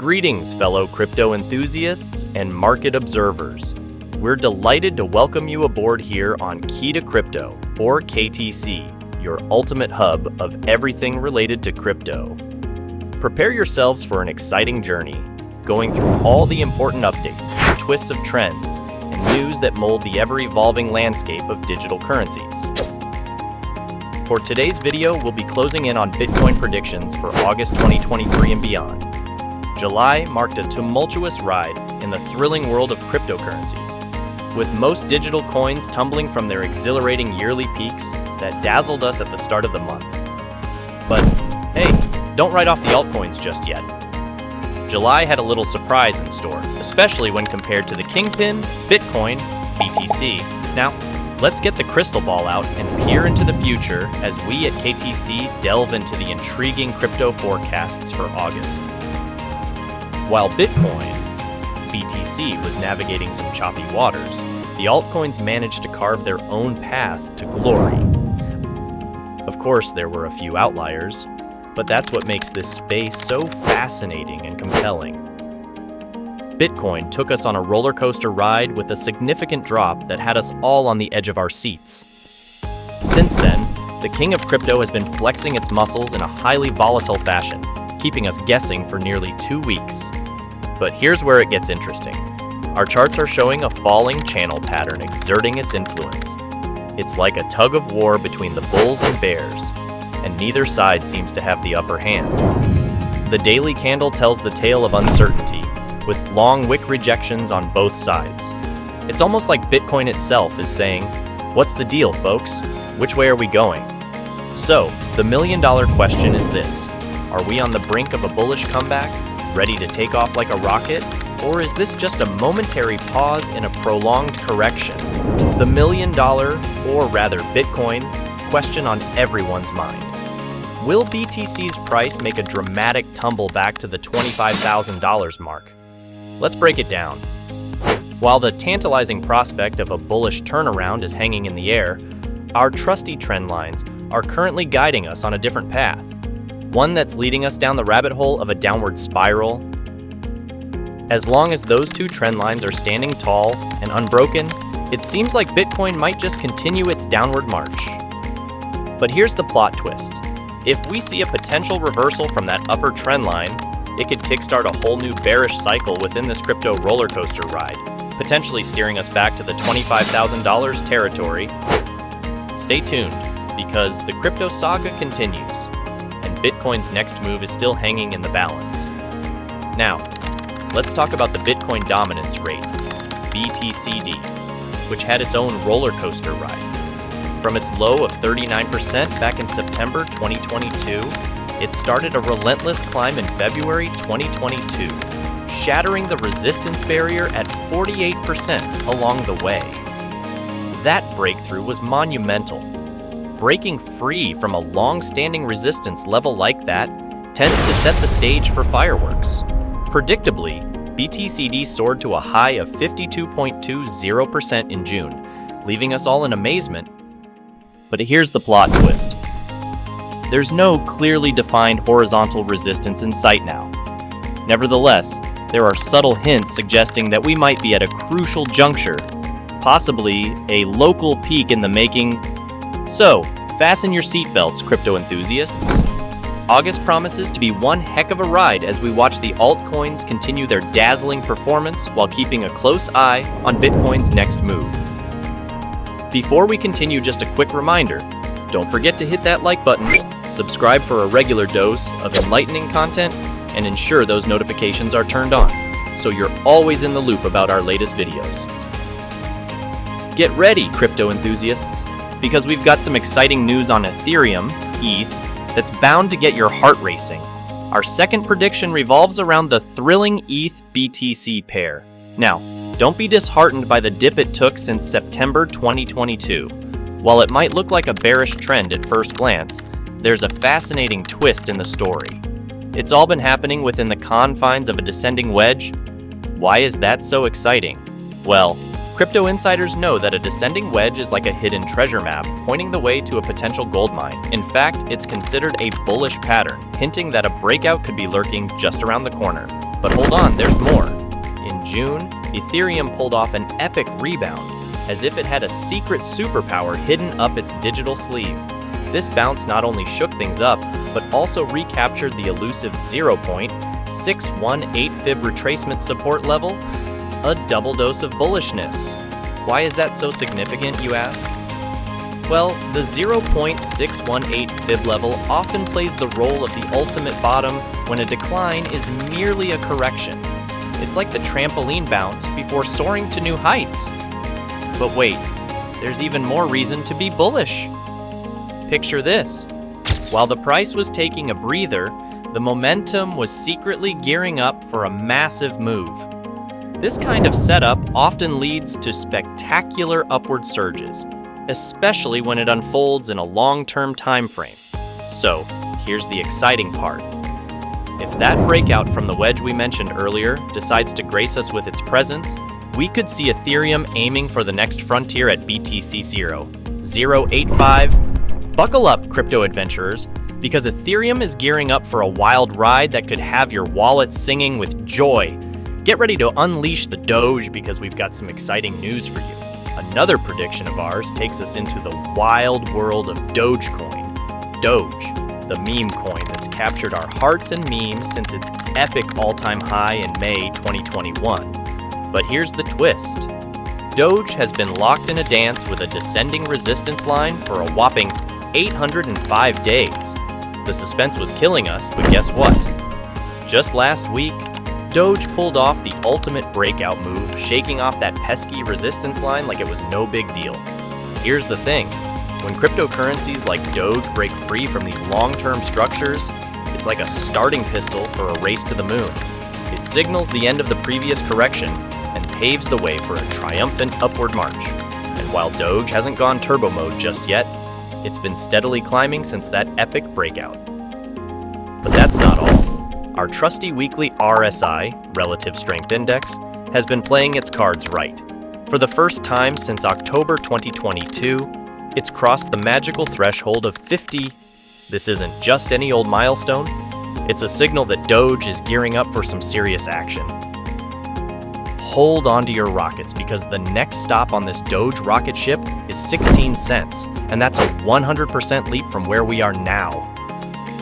Greetings, fellow crypto enthusiasts and market observers. We're delighted to welcome you aboard here on Key to Crypto, or KTC, your ultimate hub of everything related to crypto. Prepare yourselves for an exciting journey, going through all the important updates, the twists of trends, and news that mold the ever-evolving landscape of digital currencies. For today's video, we'll be closing in on Bitcoin predictions for August 2023 and beyond. July marked a tumultuous ride in the thrilling world of cryptocurrencies, with most digital coins tumbling from their exhilarating yearly peaks that dazzled us at the start of the month. But hey, don't write off the altcoins just yet. July had a little surprise in store, especially when compared to the kingpin, Bitcoin, BTC. Now, let's get the crystal ball out and peer into the future as we at KTC delve into the intriguing crypto forecasts for August. While Bitcoin, BTC, was navigating some choppy waters, the altcoins managed to carve their own path to glory. Of course, there were a few outliers, but that's what makes this space so fascinating and compelling. Bitcoin took us on a roller coaster ride with a significant drop that had us all on the edge of our seats. Since then, the king of crypto has been flexing its muscles in a highly volatile fashion, keeping us guessing for nearly 2 weeks. But here's where it gets interesting. Our charts are showing a falling channel pattern exerting its influence. It's like a tug of war between the bulls and bears, and neither side seems to have the upper hand. The daily candle tells the tale of uncertainty, with long wick rejections on both sides. It's almost like Bitcoin itself is saying, "What's the deal, folks? Which way are we going?" So, the million-dollar question is this: are we on the brink of a bullish comeback, ready to take off like a rocket? Or is this just a momentary pause in a prolonged correction? The million-dollar, or rather Bitcoin, question on everyone's mind. Will BTC's price make a dramatic tumble back to the $25,000 mark? Let's break it down. While the tantalizing prospect of a bullish turnaround is hanging in the air, our trusty trend lines are currently guiding us on a different path. One that's leading us down the rabbit hole of a downward spiral. As long as those two trend lines are standing tall and unbroken, it seems like Bitcoin might just continue its downward march. But here's the plot twist. If we see a potential reversal from that upper trend line, it could kickstart a whole new bearish cycle within this crypto roller coaster ride, potentially steering us back to the $25,000 territory. Stay tuned, because the crypto saga continues, and Bitcoin's next move is still hanging in the balance. Now, let's talk about the Bitcoin dominance rate, BTCD, which had its own roller coaster ride. From its low of 39% back in September 2022, it started a relentless climb in February 2022, shattering the resistance barrier at 48% along the way. That breakthrough was monumental. Breaking free from a long-standing resistance level like that tends to set the stage for fireworks. Predictably, BTCD soared to a high of 52.20% in June, leaving us all in amazement. But here's the plot twist. There's no clearly defined horizontal resistance in sight now. Nevertheless, there are subtle hints suggesting that we might be at a crucial juncture, possibly a local peak in the making. So, fasten your seatbelts, crypto enthusiasts. August promises to be one heck of a ride as we watch the altcoins continue their dazzling performance while keeping a close eye on Bitcoin's next move. Before we continue, just a quick reminder, don't forget to hit that like button, subscribe for a regular dose of enlightening content, and ensure those notifications are turned on, so you're always in the loop about our latest videos. Get ready, crypto enthusiasts, because we've got some exciting news on Ethereum, ETH, that's bound to get your heart racing. Our second prediction revolves around the thrilling ETH-BTC pair. Now, don't be disheartened by the dip it took since September 2022. While it might look like a bearish trend at first glance, there's a fascinating twist in the story. It's all been happening within the confines of a descending wedge. Why is that so exciting? Well, crypto insiders know that a descending wedge is like a hidden treasure map, pointing the way to a potential gold mine. In fact, it's considered a bullish pattern, hinting that a breakout could be lurking just around the corner. But hold on, there's more. In June, Ethereum pulled off an epic rebound, as if it had a secret superpower hidden up its digital sleeve. This bounce not only shook things up, but also recaptured the elusive 0.618 fib retracement support level, a double dose of bullishness. Why is that so significant, you ask? Well, the 0.618 fib level often plays the role of the ultimate bottom when a decline is merely a correction. It's like the trampoline bounce before soaring to new heights. But wait, there's even more reason to be bullish. Picture this. While the price was taking a breather, the momentum was secretly gearing up for a massive move. This kind of setup often leads to spectacular upward surges, especially when it unfolds in a long-term time frame. So, here's the exciting part. If that breakout from the wedge we mentioned earlier decides to grace us with its presence, we could see Ethereum aiming for the next frontier at BTC0, 0.85. Buckle up, crypto adventurers, because Ethereum is gearing up for a wild ride that could have your wallet singing with joy. Get ready to unleash the Doge because we've got some exciting news for you. Another prediction of ours takes us into the wild world of Dogecoin. Doge, the meme coin that's captured our hearts and memes since its epic all-time high in May 2021. But here's the twist. Doge has been locked in a dance with a descending resistance line for a whopping 805 days. The suspense was killing us, but guess what? Just last week, Doge pulled off the ultimate breakout move, shaking off that pesky resistance line like it was no big deal. Here's the thing. When cryptocurrencies like Doge break free from these long-term structures, it's like a starting pistol for a race to the moon. It signals the end of the previous correction and paves the way for a triumphant upward march. And while Doge hasn't gone turbo mode just yet, it's been steadily climbing since that epic breakout. But that's not all. Our trusty weekly RSI, Relative Strength Index, has been playing its cards right. For the first time since October 2022, it's crossed the magical threshold of 50. This isn't just any old milestone. It's a signal that Doge is gearing up for some serious action. Hold on to your rockets because the next stop on this Doge rocket ship is 16 cents, and that's a 100% leap from where we are now.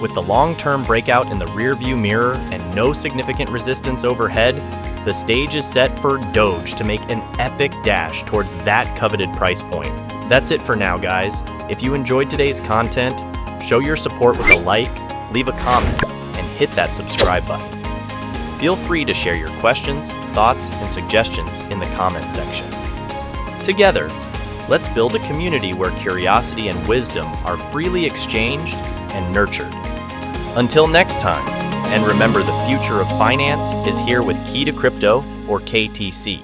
With the long-term breakout in the rearview mirror and no significant resistance overhead, the stage is set for Doge to make an epic dash towards that coveted price point. That's it for now, guys. If you enjoyed today's content, show your support with a like, leave a comment, and hit that subscribe button. Feel free to share your questions, thoughts, and suggestions in the comments section. Together, let's build a community where curiosity and wisdom are freely exchanged and nurtured. Until next time, and remember the future of finance is here with Key to Crypto, or KTC.